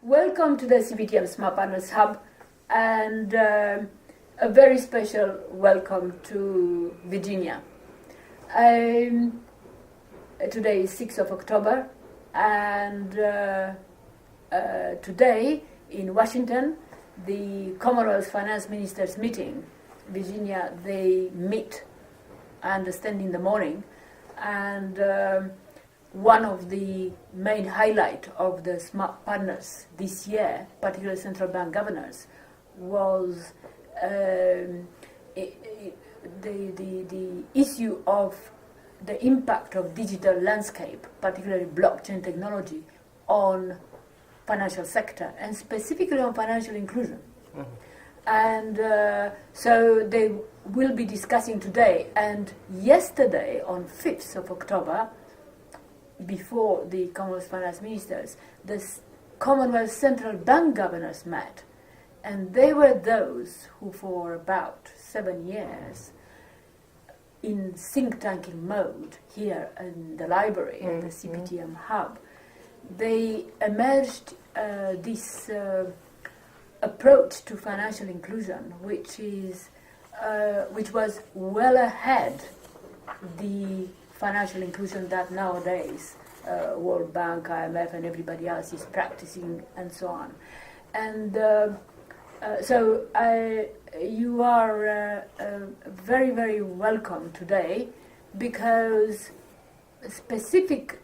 Welcome to the CPTM Smart Partners Hub, and a very special welcome to Virginia. Today is 6th of October, and today in Washington, the Commonwealth Finance Ministers meeting, Virginia, they meet, I understand, in the morning, and one of the main highlight of the Smart Partners this year, particularly central bank governors, was the issue of the impact of digital landscape, particularly blockchain technology, on financial sector and specifically on financial inclusion. Mm-hmm. And so they will be discussing today. And yesterday, on 5th of October, before the Commonwealth Finance Ministers, the Commonwealth Central Bank Governors met, and they were those who for about 7 years, in think tanking mode here in the library, at the CPTM hub, they emerged this approach to financial inclusion, which was well ahead the financial inclusion that nowadays World Bank, IMF, and everybody else is practicing, and so on. And so you are very, very welcome today, because specific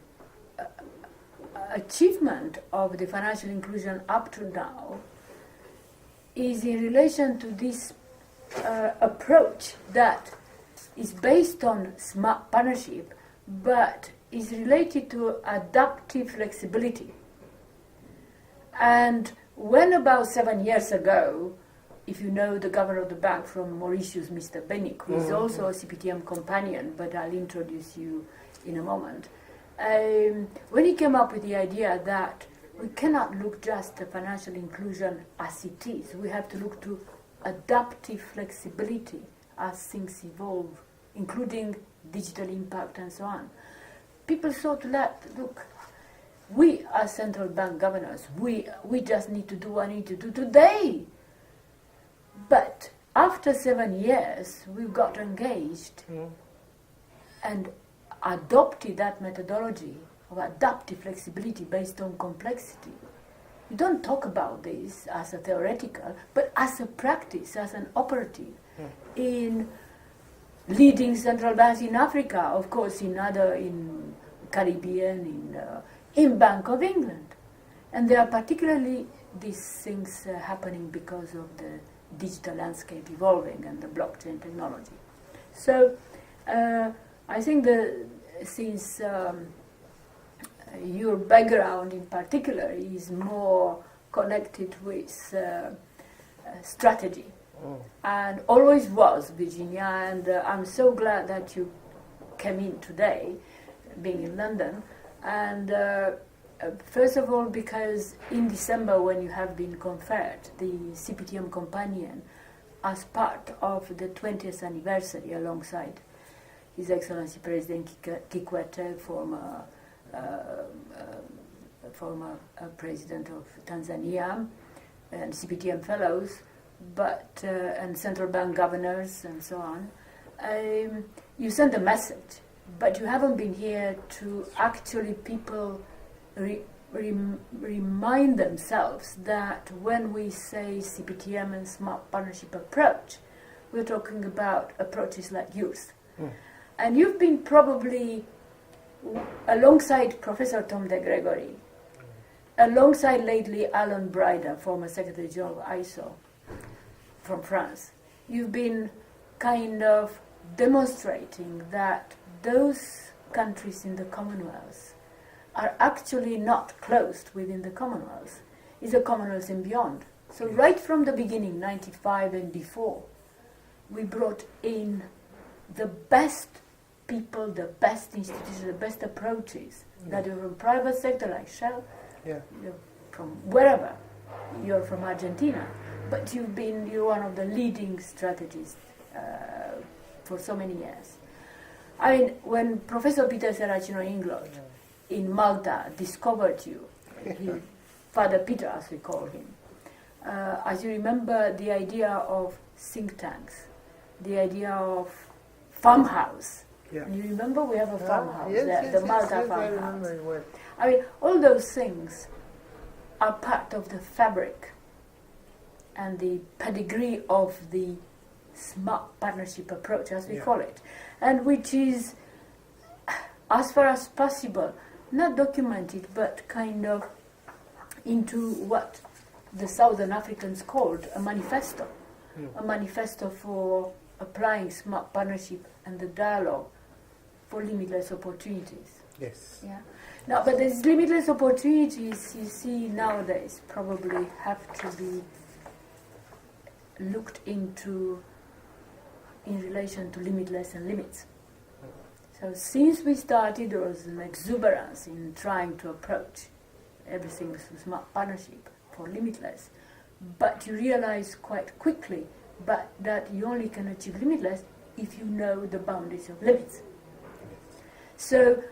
achievement of the financial inclusion up to now is in relation to this approach that is based on smart partnership, but is related to adaptive flexibility. And when about 7 years ago, if you know the governor of the bank from Mauritius, Mr. Benik, who is also a CPTM companion, but I'll introduce you in a moment, when he came up with the idea that we cannot look just at financial inclusion as it is, we have to look to adaptive flexibility as things evolve, including digital impact and so on. People thought that, look, we as central bank governors, we just need to do what we need to do today. But after 7 years, we've got engaged and adopted that methodology of adaptive flexibility based on complexity. You don't talk about this as a theoretical, but as a practice, as an operative in leading central banks in Africa, of course, in Caribbean, in Bank of England. And there are particularly these things happening because of the digital landscape evolving and the blockchain technology. So I think that since your background in particular is more connected with strategy, and always was, Virginia, and I'm so glad that you came in today, being in London, and first of all because in December, when you have been conferred the CPTM companion as part of the 20th anniversary alongside His Excellency President Kikwete, former President of Tanzania, and CPTM fellows, but and central bank governors and so on, you sent a message, but you haven't been here to actually people remind themselves that when we say CPTM and smart partnership approach, we're talking about approaches like yours. And you've been probably alongside Professor Tom de Gregory, alongside lately Alan Bryder, former Secretary General of ISO from France. You've been kind of demonstrating that those countries in the Commonwealth are actually not closed within the Commonwealth. It's a Commonwealth and beyond. So right from the beginning, 95 and before, we brought in the best people, the best institutions, the best approaches that are from private sector like Shell, from wherever. You're from Argentina, but you're one of the leading strategists for so many years. I mean, when Professor Peter Serracino Inglot in Malta discovered you, he Father Peter, as we call him. As you remember, the idea of think tanks, the idea of farmhouse. Yeah. And you remember we have a farmhouse Yes, there, yes, the yes, Malta yes, I farmhouse. remember it well. I mean, all those things are part of the fabric and the pedigree of the smart partnership approach, as we call it, and which is, as far as possible, not documented, but kind of into what the Southern Africans called a manifesto, a manifesto for applying smart partnership and the dialogue for limitless opportunities. Yes. Yeah. Now, but these limitless opportunities, you see, nowadays probably have to be looked into in relation to limitless and limits. So since we started, there was an exuberance in trying to approach everything with smart partnership for limitless. But you realize quite quickly that you only can achieve limitless if you know the boundaries of limits. So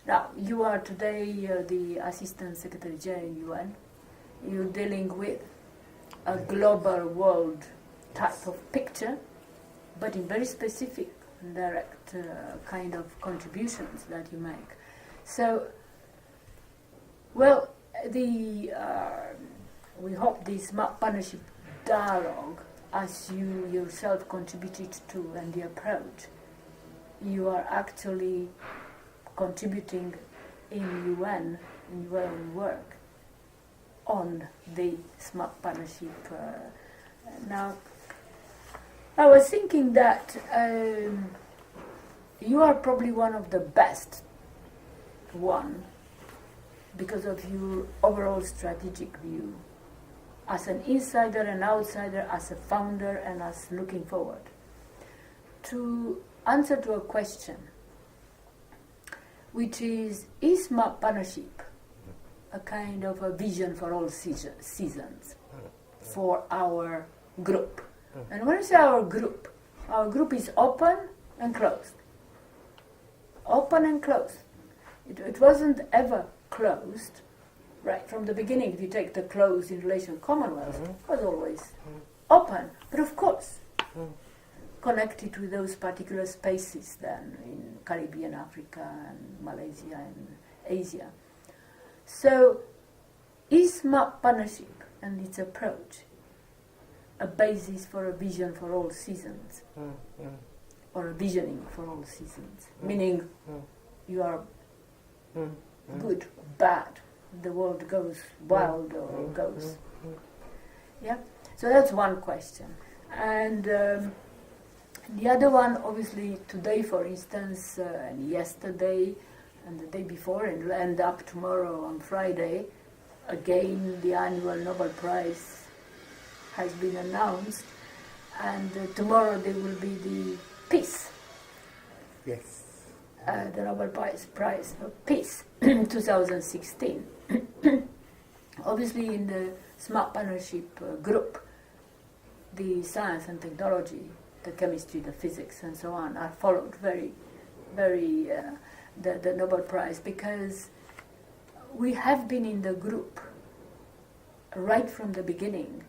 now you are today the Assistant Secretary General in UN. You're dealing with a global world type of picture, but in very specific and direct kind of contributions that you make. So, well, we hope this smart partnership dialogue, as you yourself contributed to, and the approach, you are actually contributing in UN work on the smart partnership. Now, I was thinking that you are probably one of the best one because of your overall strategic view as an insider and outsider, as a founder and as looking forward. To answer to a question, which is smart partnership a kind of a vision for all seasons for our group? And when I say our group is open and closed. Open and closed. It wasn't ever closed, right from the beginning. If you take the closed in relation to Commonwealth, it was always open, but of course connected with those particular spaces then in Caribbean, Africa, and Malaysia and Asia. So is smart partnership and its approach a basis for a vision for all seasons, or a visioning for all seasons, meaning you are good, bad, the world goes wild or goes. Yeah, so that's one question. And the other one, obviously, today, for instance, and yesterday, and the day before, and up tomorrow on Friday, again, the annual Nobel Prize has been announced, and tomorrow there will be the Peace. Yes. The Nobel Prize for Peace 2016. Obviously, in the Smart Partnership group, the science and technology, the chemistry, the physics, and so on, are followed very, very the Nobel Prize, because we have been in the group right from the beginning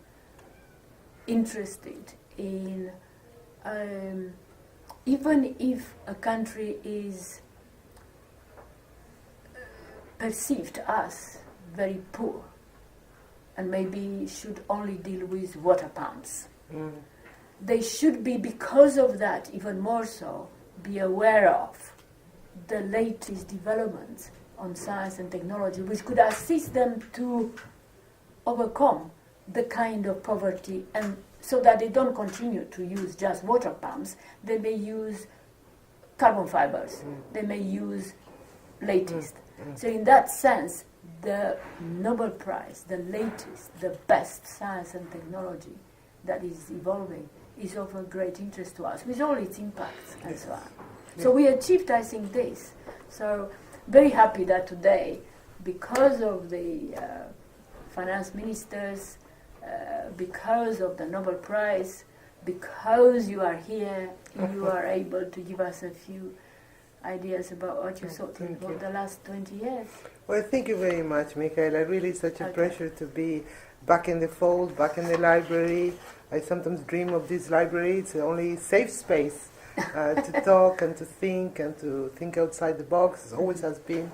interested in even if a country is perceived as very poor and maybe should only deal with water pumps, they should be, because of that, even more so, be aware of the latest developments on science and technology, which could assist them to overcome the kind of poverty, and so that they don't continue to use just water pumps. They may use carbon fibers. They may use latest. So in that sense, the Nobel Prize, the latest, the best science and technology that is evolving, is of a great interest to us, with all its impacts and so on. So we achieved, I think, this. So very happy that today, because of the finance ministers, because of the Nobel Prize, because you are here, you are able to give us a few ideas about what you thought thank about you. the last 20 years. Well, thank you very much, Michaela. Really, it's such a pleasure to be back in the fold, back in the library. I sometimes dream of this library. It's the only safe space to talk and to think outside the box. It always has been,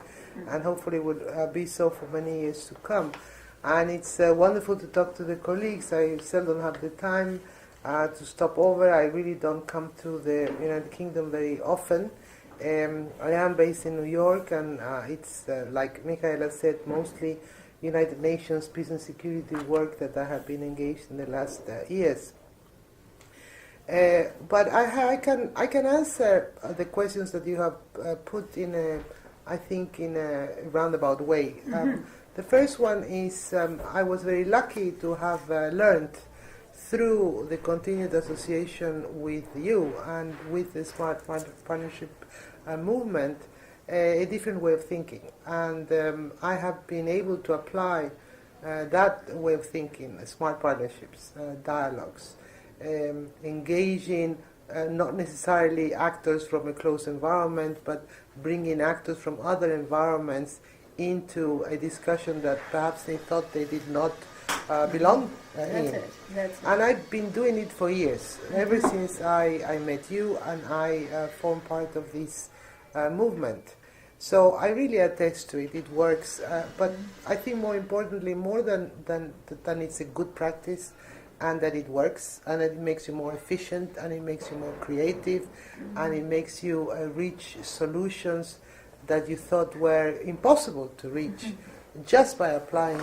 and hopefully will be so for many years to come. And it's wonderful to talk to the colleagues. I seldom have the time to stop over. I really don't come to the United Kingdom very often. I am based in New York, and it's, like Michaela said, mostly United Nations peace and security work that I have been engaged in the last years. But I can answer the questions that you have put in a roundabout way. The first one is I was very lucky to have learned through the continued association with you and with the Smart Partnership movement, a different way of thinking. And I have been able to apply that way of thinking, smart partnerships, dialogues, engaging not necessarily actors from a close environment, but bringing actors from other environments into a discussion that perhaps they thought they did not belong in. That's it. And I've been doing it for years, ever since I met you and I formed part of this movement. So I really attest to it. It works. But I think more importantly, more than it's a good practice, and that it works, and that it makes you more efficient, and it makes you more creative, and it makes you reach solutions that you thought were impossible to reach just by applying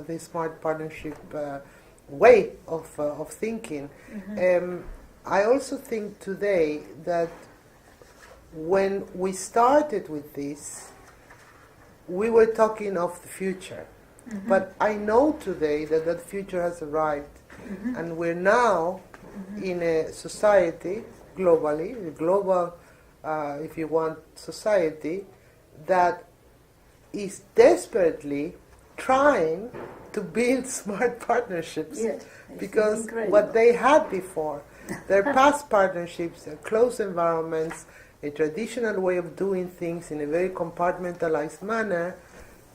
the smart partnership way of thinking. I also think today that when we started with this, we were talking of the future. But I know today that that future has arrived, and we're now in a society, globally, a global, if you want, society, that is desperately trying to build smart partnerships. Yes, because incredible. what they had before, their past partnerships, their close environments, a traditional way of doing things in a very compartmentalized manner,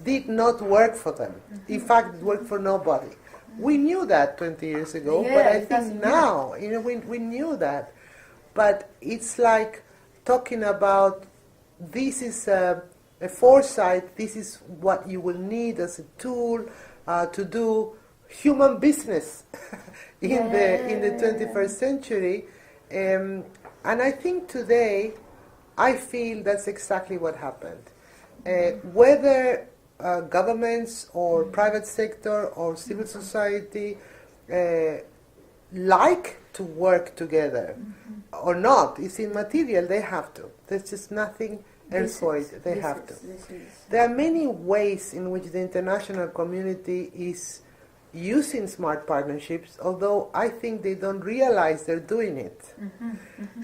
did not work for them. In fact, it worked for nobody. We knew that 20 years ago, but I think now, we knew that. But it's like talking about this is a foresight, this is what you will need as a tool to do human business in the 21st century. And I think today, I feel that's exactly what happened. Whether governments or private sector or civil society like to work together or not, it's immaterial, they have to. There's just nothing else for it, they have to. There are many ways in which the international community is using smart partnerships, although I think they don't realize they're doing it.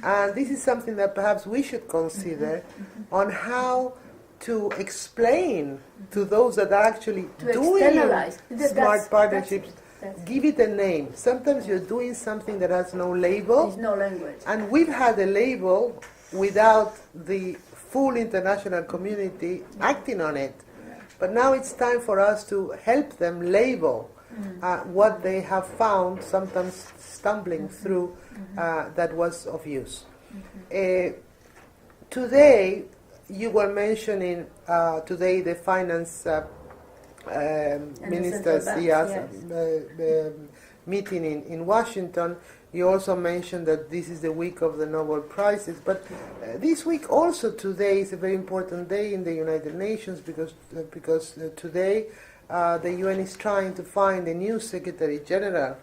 And this is something that perhaps we should consider on how to explain to those that are actually doing smart partnerships. Give it a name. Sometimes you're doing something that has no label. There's no language. And we've had a label without the full international community acting on it. But now it's time for us to help them label what they have found, sometimes stumbling through, that was of use. Today, you were mentioning today the finance ministers' meeting in Washington. You also mentioned that this is the week of the Nobel Prizes, but this week also today is a very important day in the United Nations because today the UN is trying to find a new Secretary General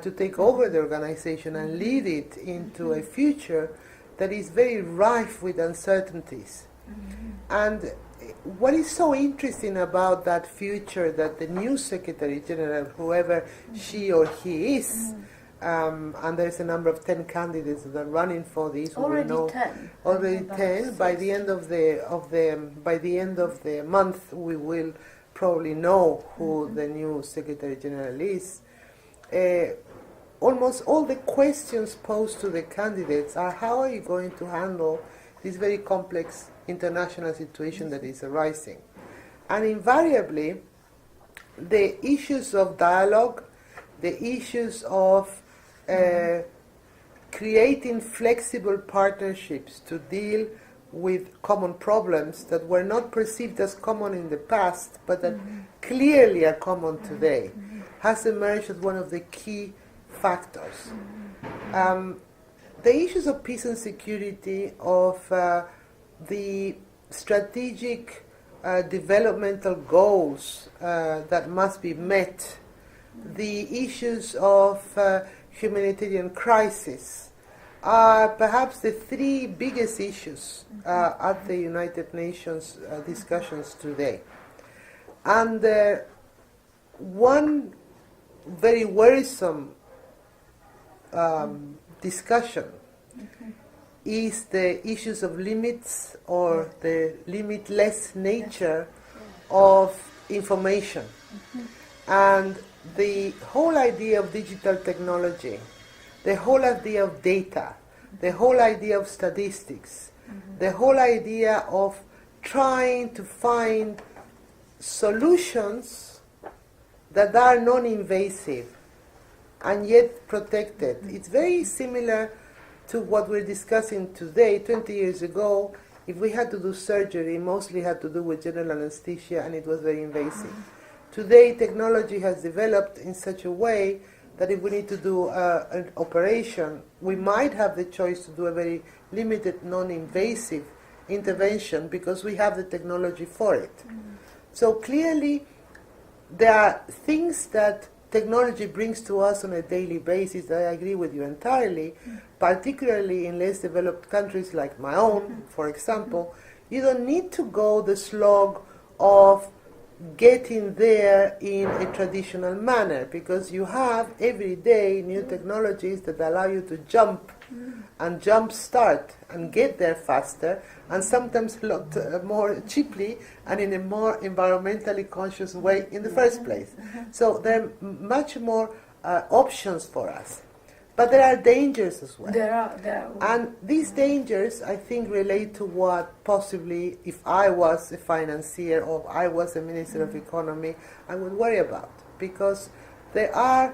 to take over the organization and lead it into a future that is very rife with uncertainties. And what is so interesting about that future, that the new Secretary General, whoever she or he is, and there's a number of 10 candidates that are running for this. Already we know 10. Already 10. By the end of the month, we will probably know who the new Secretary General is. Almost all the questions posed to the candidates are: how are you going to handle this very complex international situation that is arising. And invariably, the issues of dialogue, the issues of creating flexible partnerships to deal with common problems that were not perceived as common in the past, but that clearly are common today, has emerged as one of the key factors. The issues of peace and security, of the strategic developmental goals that must be met, the issues of humanitarian crisis, are perhaps the three biggest issues at the United Nations discussions today. And one very worrisome discussion is the issues of limits or the limitless nature of information. And the whole idea of digital technology, the whole idea of data, the whole idea of statistics, the whole idea of trying to find solutions that are non-invasive and yet protected. It's very similar to what we're discussing today. 20 years ago, if we had to do surgery, mostly had to do with general anesthesia, and it was very invasive. Today, technology has developed in such a way that if we need to do an operation, we might have the choice to do a very limited, non-invasive intervention because we have the technology for it. So clearly, there are things that technology brings to us on a daily basis that I agree with you entirely, particularly in less developed countries like my own, for example. You don't need to go the slog of getting there in a traditional manner, because you have every day new technologies that allow you to jump and jump start and get there faster, and sometimes a lot more cheaply and in a more environmentally conscious way in the first place. So there are much more options for us. But there are dangers as well. There are. And these dangers, I think, relate to what possibly, if I was a financier or I was a Minister of Economy, I would worry about. Because there are,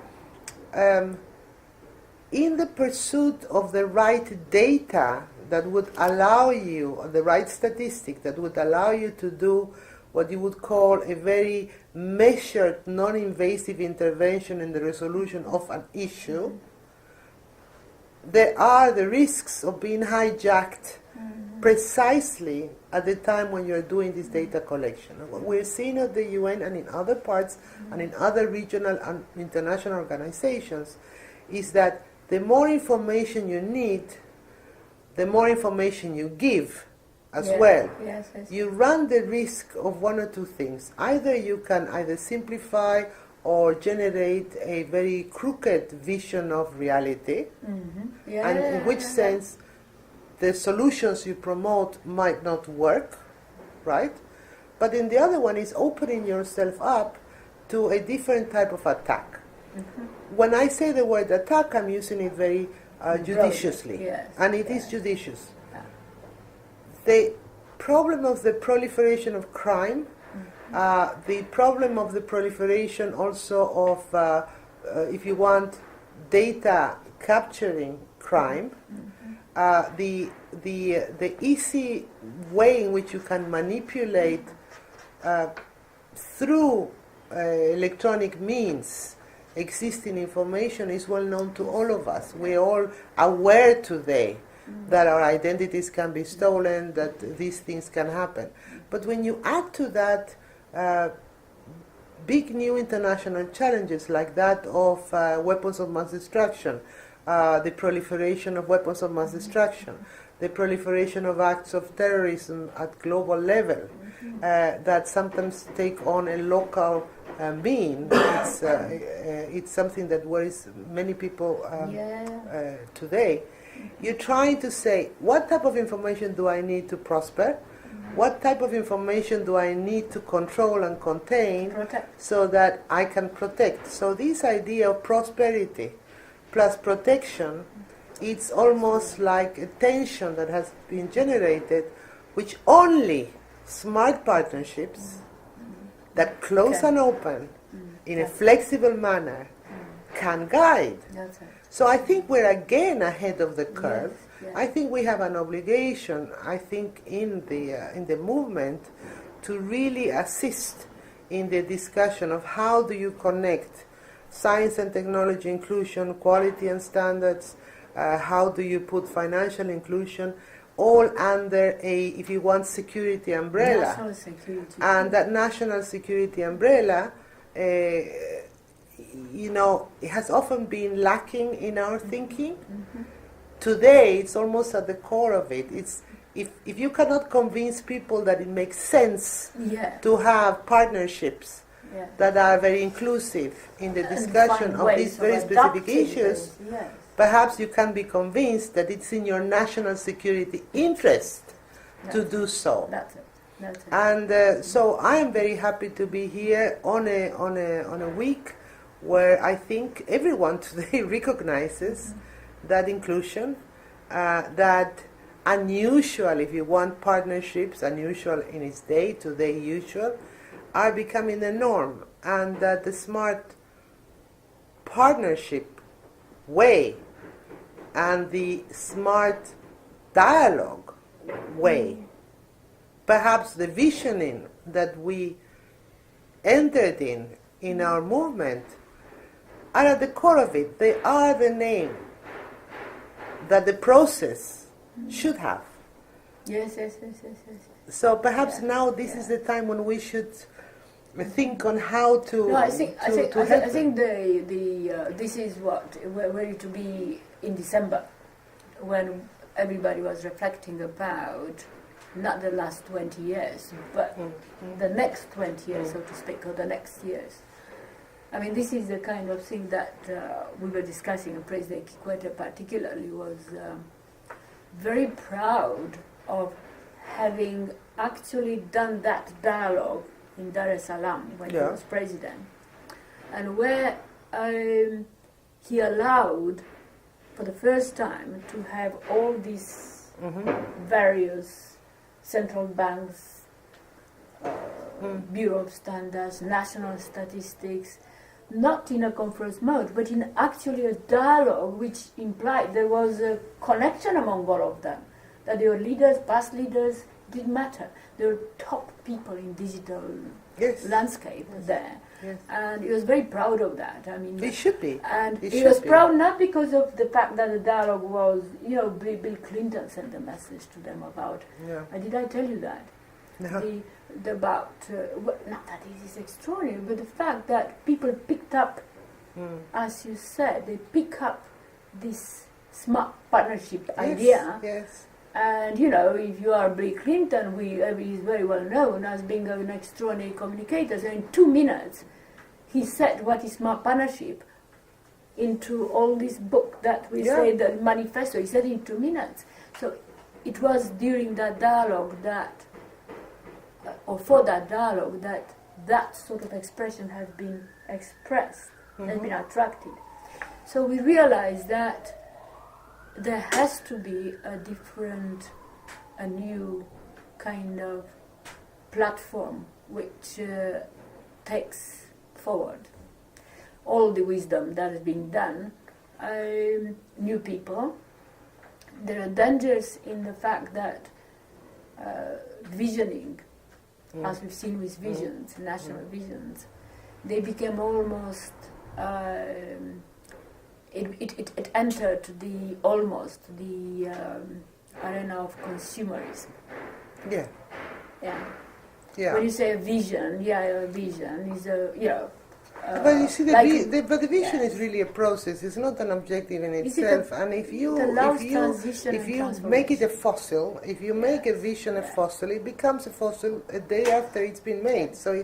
in the pursuit of the right data that would allow you, or the right statistic that would allow you to do what you would call a very measured, non-invasive intervention in the resolution of an issue, there are the risks of being hijacked precisely at the time when you're doing this data collection. What we're seeing at the UN and in other parts and in other regional and international organizations is that the more information you need, the more information you give as well. Yes. You run the risk of one or two things. Either you can either simplify or generate a very crooked vision of reality, and in which sense the solutions you promote might not work, right? But in the other one is opening yourself up to a different type of attack. When I say the word attack, I'm using it very judiciously, and it is judicious. The problem of the proliferation of crime, the problem of the proliferation also of, if you want, data capturing crime, the easy way in which you can manipulate through electronic means existing information is well known to all of us. We're all aware today that our identities can be stolen, that these things can happen. But when you add to that big new international challenges like that of weapons of mass destruction, the proliferation of weapons of mass destruction, the proliferation of acts of terrorism at global level that sometimes take on a local mean, it's something that worries many people today. You're trying to say, what type of information do I need to prosper? What type of information do I need to control and contain so that I can protect? So this idea of prosperity plus protection it's almost like a tension that has been generated, which only smart partnerships that close and open in a flexible manner can guide. That's it. So I think we're again ahead of the curve. Yes. I think we have an obligation, I think, in the movement to really assist in the discussion of how do you connect science and technology inclusion, quality and standards, how do you put financial inclusion all under a, if you want, security umbrella. National security. And that national security umbrella, you know, it has often been lacking in our thinking. Today, it's almost at the core of it. It's if you cannot convince people that it makes sense to have partnerships that are very inclusive in the discussion of these very specific issues, perhaps you can be convinced that it's in your national security interest to do so. That's it. That's it. And so I am very happy to be here on a week where I think everyone today recognizes that inclusion, that unusual, if you want, partnerships, unusual in its day, today usual, are becoming the norm, and that the smart partnership way and the smart dialogue way, perhaps the visioning that we entered in our movement, are at the core of it. They are the name that the process should have. Yes. So perhaps now this is the time when we should think on how to. No, I think help this is what we're ready to be in December, when everybody was reflecting about not the last 20 years, but the next 20 years, so to speak, or the next years. I mean, this is the kind of thing that we were discussing, and President Kikwete particularly was very proud of having actually done that dialogue in Dar es Salaam when he was president, and where he allowed, for the first time, to have all these various central banks, Bureau of Standards, national statistics, not in a conference mode, but in actually a dialogue which implied there was a connection among all of them, that they were leaders, past leaders, didn't matter. They were top people in digital landscape there. Yes. And he was very proud of that. I mean, he should be. And he was proud not because of the fact that the dialogue was, you know, Bill Clinton sent a message to them about, did I tell you that? No. Not that it is extraordinary, but the fact that people picked up, as you said, they pick up this smart partnership idea. Yes. And, you know, if you are Bill Clinton, he's very well known as being an extraordinary communicator. So in 2 minutes, he said what is smart partnership into all this book that we say, the manifesto. He said in 2 minutes. So it was during that dialogue that, or for that dialogue, that sort of expression has been expressed, has been attracted. So we realized that there has to be a new kind of platform which takes forward all the wisdom that has been done. New people. There are dangers in the fact that visioning, as we've seen with visions, national visions, they became almost, it entered the arena of consumerism. Yeah. When you say a vision, a vision is but you see, the vision is really a process. It's not an objective in itself. And if you make it a fossil, if you make a vision a fossil, it becomes a fossil a day after it's been made. So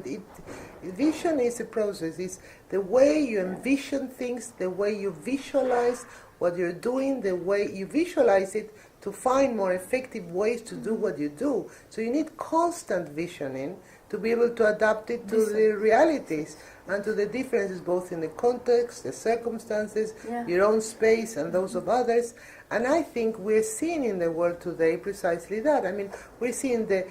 vision is a process. It's the way you envision things, the way you visualize what you're doing, the way you visualize it to find more effective ways to do what you do. So you need constant visioning to be able to adapt it to the realities and to the differences both in the context, the circumstances, your own space and those of others. And I think we're seeing in the world today precisely that. I mean, we're seeing the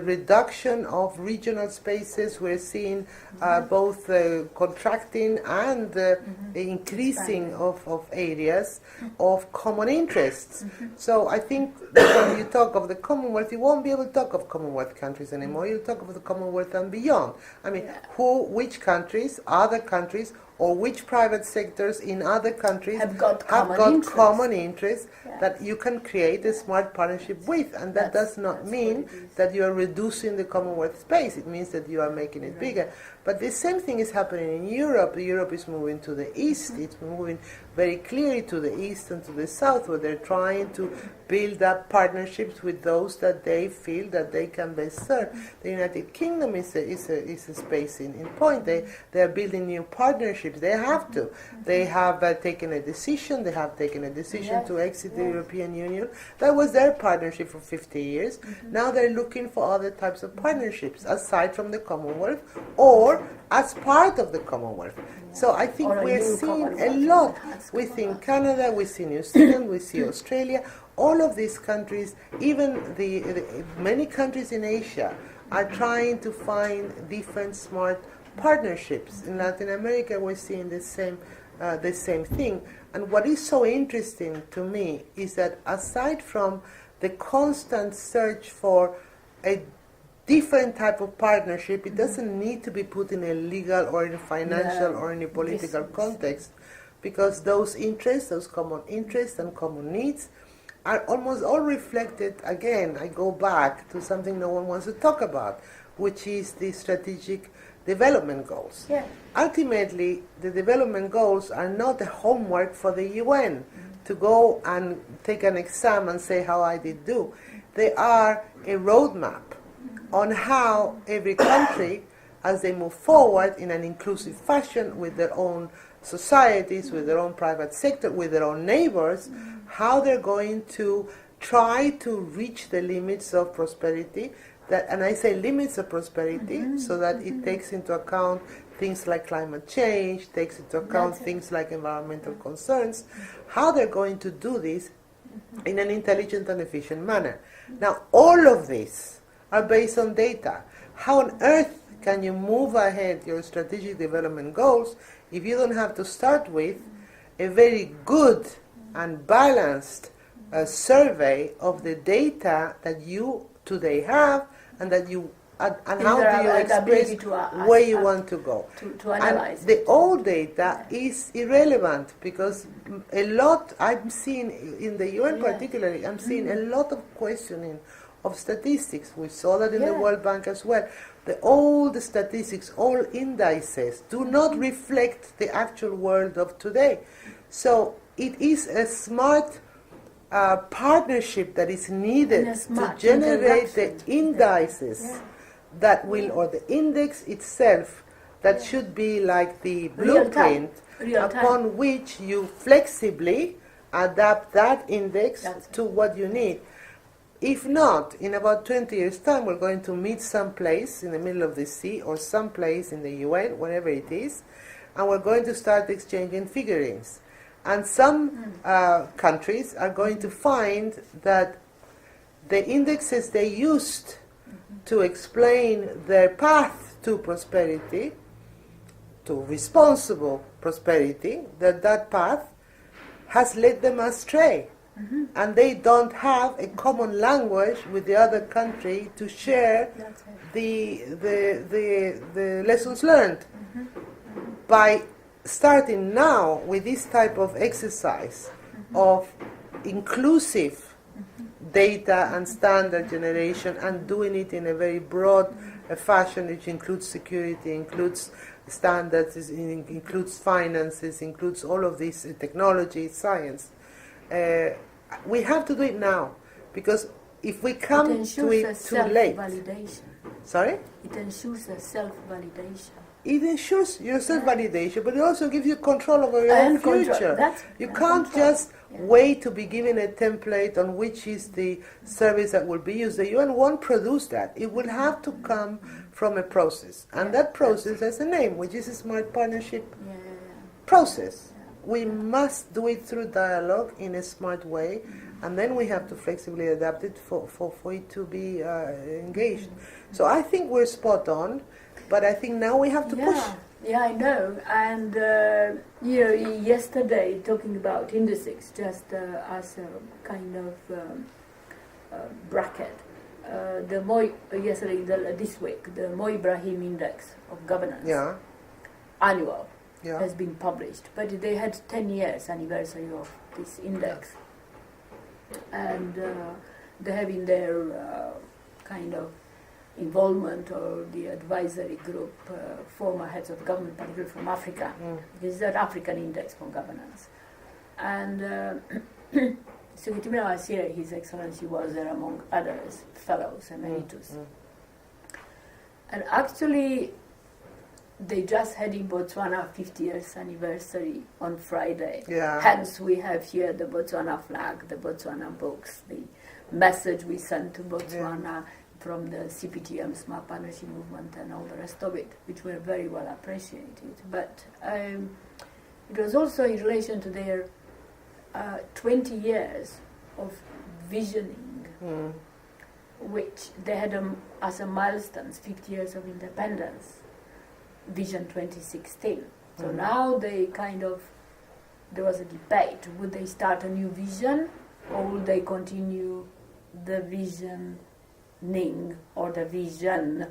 reduction of regional spaces. We're seeing both contracting and increasing of areas of common interests. So I think that when you talk of the Commonwealth, you won't be able to talk of Commonwealth countries anymore. You'll talk of the Commonwealth and beyond. I mean, which countries, other countries, or which private sectors in other countries have got common interests that you can create a smart partnership with. And that does not mean that you are reducing the Commonwealth space. It means that you are making it bigger. But the same thing is happening in Europe. Europe is moving to the east. It's moving very clearly to the east and to the south, where they're trying to build up partnerships with those that they feel that they can best serve. The United Kingdom is a space in point. They are building new partnerships. They have to. They have taken a decision. They have taken a decision to exit the European Union. That was their partnership for 50 years. Now they're looking for other types of partnerships aside from the Commonwealth or as part of the Commonwealth. So I think we're seeing a lot within Canada, we see New Zealand, we see Australia. All of these countries, even the many countries in Asia, are trying to find different smart partnerships. In Latin America, we're seeing the same thing. And what is so interesting to me is that aside from the constant search for a different type of partnership, it doesn't need to be put in a legal or in a financial or in a political context, because those interests, those common interests and common needs are almost all reflected, again, I go back to something no one wants to talk about, which is the strategic development goals. Yeah. Ultimately, the development goals are not a homework for the UN to go and take an exam and say how I did do. They are a roadmap on how every country, as they move forward in an inclusive fashion with their own societies, with their own private sector, with their own neighbors, how they're going to try to reach the limits of prosperity. And I say limits of prosperity so that it takes into account things like climate change, takes into account things like environmental concerns, how they're going to do this in an intelligent and efficient manner. Now, all of these are based on data. How on earth can you move ahead your strategic development goals if you don't have to start with a very good and balanced survey of the data that you today have and that you and how do you express where you want to go. To analyze and the old data is irrelevant, because a lot I'm seeing in the UN particularly, I'm seeing a lot of questioning of statistics. We saw that in the World Bank as well. The old statistics, all indices, do not reflect the actual world of today. So it is a smart partnership that is needed to generate the indices that will, or the index itself, that should be like the blueprint upon which you flexibly adapt that index to what you need. If not, in about 20 years' time, we're going to meet someplace in the middle of the sea or someplace in the UN, wherever it is, and we're going to start exchanging figurines. And some countries are going to find that the indexes they used to explain their path to prosperity, to responsible prosperity, that path has led them astray. And they don't have a common language with the other country to share the lessons learned. By starting now with this type of exercise of inclusive data and standard generation, and doing it in a very broad fashion, which includes security, includes standards, includes finances, includes all of this technology, science. We have to do it now, because if we come to it too late... Sorry? It ensures a self-validation. It ensures your self-validation, but it also gives you control over your own future. You can't just wait to be given a template on which is the service that will be used. The UN won't produce that. It will have to come from a process. And that process has a name, which is a smart partnership process. we must do it through dialogue in a smart way, and then we have to flexibly adapt it for it to be engaged. So I think we're spot on, but I think now we have to push. Yeah, I know. And, yesterday, talking about indices, just as a kind of bracket, this week, the Mo Ibrahim Index of Governance, annual, has been published. But they had 10 years anniversary of this index. And they have in their kind of involvement or the advisory group, former heads of government, particularly from Africa. This is an African index for governance. And Sukitumila Masire, His Excellency, was there among others, fellows, emeritus. And actually, they just had in Botswana 50 years anniversary on Friday. Hence, we have here the Botswana flag, the Botswana books, the message we sent to Botswana from the CPTM Smart Partnership Movement and all the rest of it, which were very well appreciated. But it was also in relation to their 20 years of visioning, which they had as a milestone, 50 years of independence, Vision 2016. So now they there was a debate, would they start a new vision or would they continue the visioning or the vision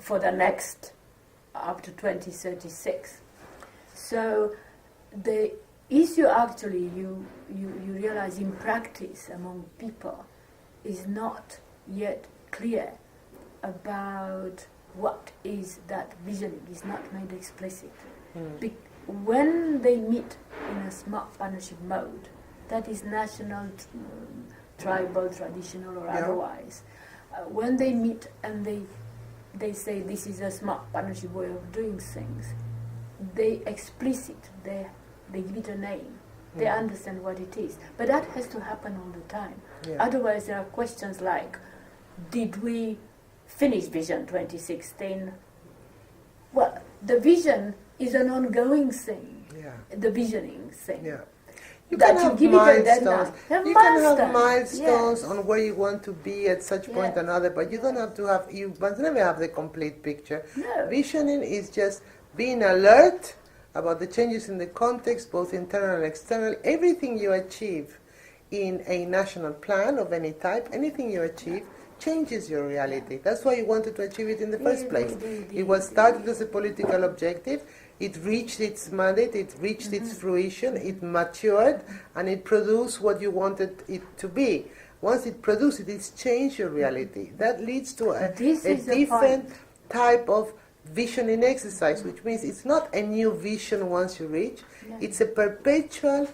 for the next up to 2036. So the issue actually you realize in practice among people is not yet clear about what is that visioning, is not made explicit. When they meet in a smart partnership mode, that is national, tribal, traditional or otherwise, when they meet and they say this is a smart partnership way of doing things, they explicit, they give it a name, they understand what it is. But that has to happen all the time. Otherwise there are questions like, did we finish Vision 2016? Well, the vision is an ongoing thing, the visioning thing. You can have milestones. You can have milestones on where you want to be at such point or another, but you don't have to have, you must never have the complete picture. Visioning is just being alert about the changes in the context, both internal and external. Everything you achieve in a national plan of any type, anything you achieve, changes your reality. That's why you wanted to achieve it in the first place. It was started as a political objective. It reached its mandate, it reached its fruition, it matured, and it produced what you wanted it to be. Once it produced it, it's changed your reality. That leads to a different type of visioning exercise, which means it's not a new vision once you reach, it's a perpetual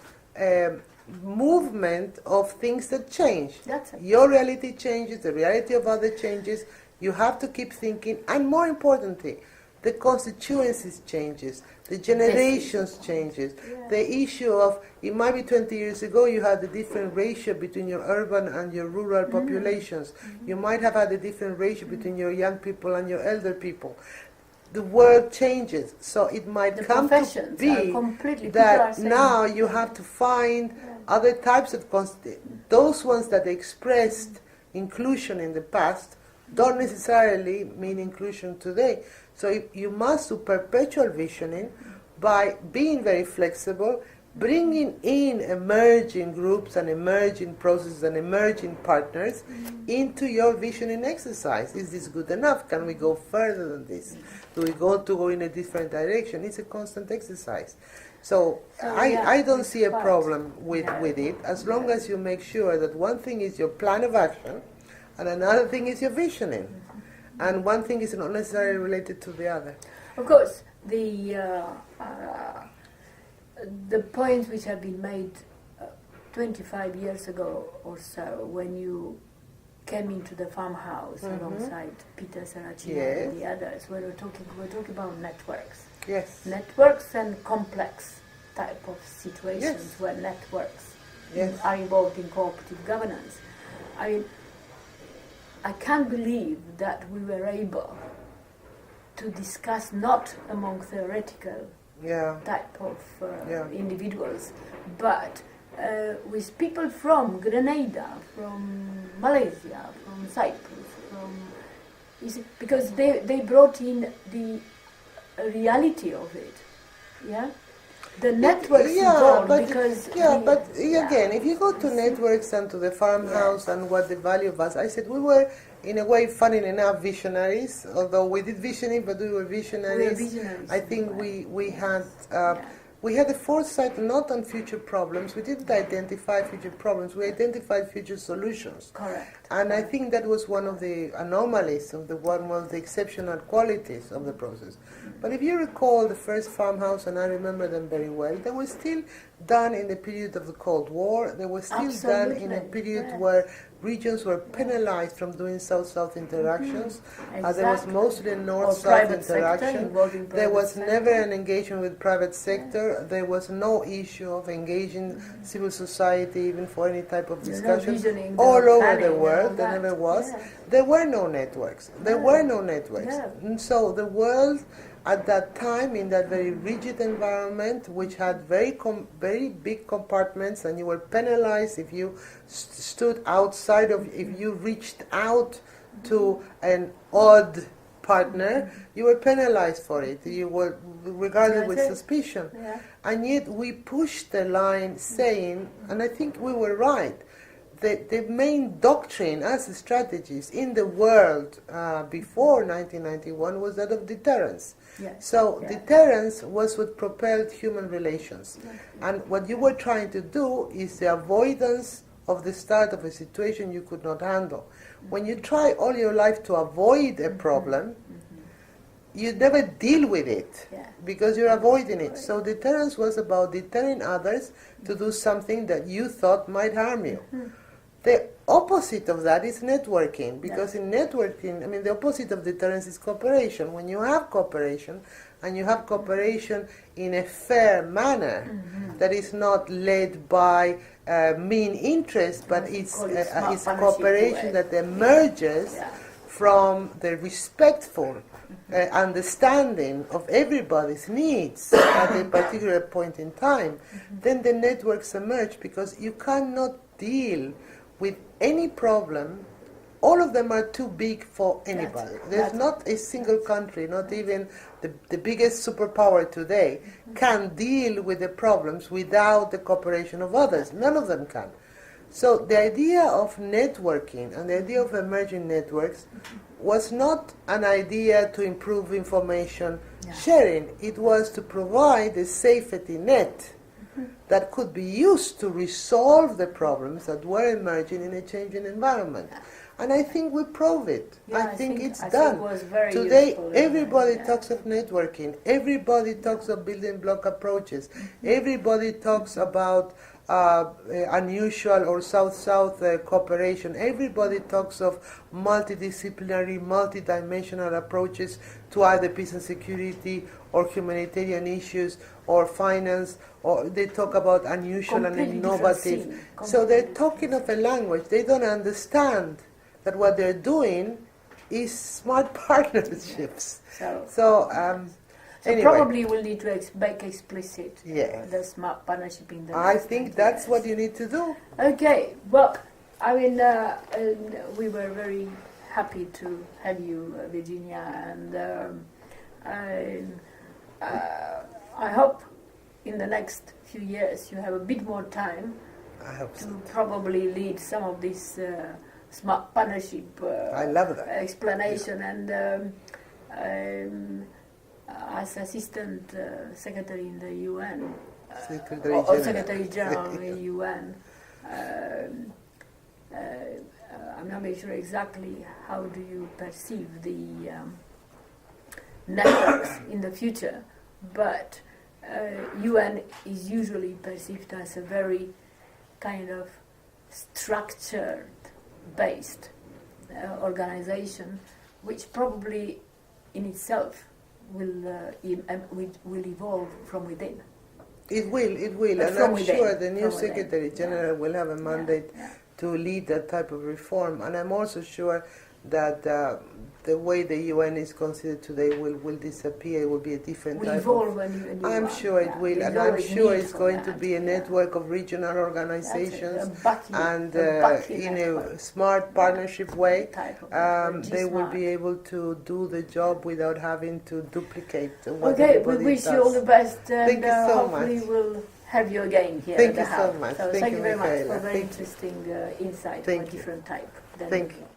movement of things that change. Your reality changes, the reality of others changes, you have to keep thinking, and more importantly, the constituencies changes, the generations changes. The issue of, it might be 20 years ago you had a different ratio between your urban and your rural populations. You might have had a different ratio between your young people and your elder people. The world changes, so it might come to be that now you have to find other types of those ones that expressed inclusion in the past don't necessarily mean inclusion today. So you must do perpetual visioning by being very flexible, bringing in emerging groups and emerging processes and emerging partners into your visioning exercise. Is this good enough? Can we go further than this? Do we go in a different direction? It's a constant exercise. So I don't see a problem with it, as long as you make sure that one thing is your plan of action and another thing is your visioning. And one thing is not necessarily related to the other. Of course, the points which have been made 25 years ago or so, when you came into the farmhouse alongside Peter Serracino and the others, we're talking about networks. Networks and complex type of situations where networks are involved in cooperative governance. I can't believe that we were able to discuss not among theoretical type of individuals, but with people from Grenada, from Malaysia, from Cyprus, because they brought in the reality of it, the networks involved, again, if you go to networks and to the farmhouse and what the value of us, I said we were, in a way, funny enough, visionaries, although we did visioning, but we were visionaries. I think we had the foresight not on future problems. We didn't identify future problems. We identified future solutions. Correct. And I think that was one of the anomalies of one of the exceptional qualities of the process. But if you recall the first farmhouse, and I remember them very well, they were still done in the period of the Cold War. They were still done in a period where regions were penalized from doing South-South interactions. There was mostly North-South interaction. There was never an engagement with private sector. There was no issue of engaging civil society even for any type of discussion. All over the world, there never was. There were no networks. There were no networks. And so the world at that time, in that very rigid environment, which had very big compartments, and you were penalized if you stood outside of, if you reached out to an odd partner, you were penalized for it. You were regarded with suspicion. And yet we pushed the line saying, and I think we were right, the main doctrine as strategies in the world before 1991 was that of deterrence. So deterrence was what propelled human relations. And what you were trying to do is the avoidance of the start of a situation you could not handle. When you try all your life to avoid a problem, you never deal with it because you're avoiding it. So deterrence was about deterring others to do something that you thought might harm you. The opposite of that is networking, because in networking, I mean, the opposite of deterrence is cooperation. When you have cooperation, and you have cooperation in a fair manner, that is not led by mean interest, but it's cooperation that emerges from the respectful understanding of everybody's needs at a particular point in time, then the networks emerge, because you cannot deal with any problem. All of them are too big for anybody. There's not a single country, not even the biggest superpower today, can deal with the problems without the cooperation of others. None of them can. So the idea of networking and the idea of emerging networks was not an idea to improve information sharing. It was to provide a safety net that could be used to resolve the problems that were emerging in a changing environment. And I think we prove it. I think it's done. Today, everybody talks of networking. Everybody talks of building block approaches. Everybody talks about unusual or South-South cooperation. Everybody talks of multidisciplinary, multidimensional approaches to either peace and security or humanitarian issues or finance, or they talk about unusual and innovative. So they're talking of a language. They don't understand that what they're doing is smart partnerships. So anyway. Probably we'll need to make explicit the smart partnership in the I think that's what you need to do. Okay, well, I mean, we were very happy to have you, Virginia, and I hope in the next few years you have a bit more time to probably lead some of this smart partnership I love that. explanation, and as Assistant Secretary in the UN, or Secretary General in the UN, I'm not very sure exactly how do you perceive the networks in the future, but UN is usually perceived as a very kind of structured based organization, which probably in itself will evolve from within. It will, and I'm sure the new Secretary General will have a mandate to lead that type of reform, and I'm also sure that the way the UN is considered today will disappear. It will be a different Will type evolve of... when you I'm sure it will, and I'm sure it's going to be a network of regional organizations, and in a smart partnership way, they will be able to do the job without having to duplicate what everybody we wish does. you all the best, and Thank you so hopefully much. we'll have you again here Thank at the you house. so much. So Thank thank you, you very much Michaela. for very interesting insight of a different type. Thank you.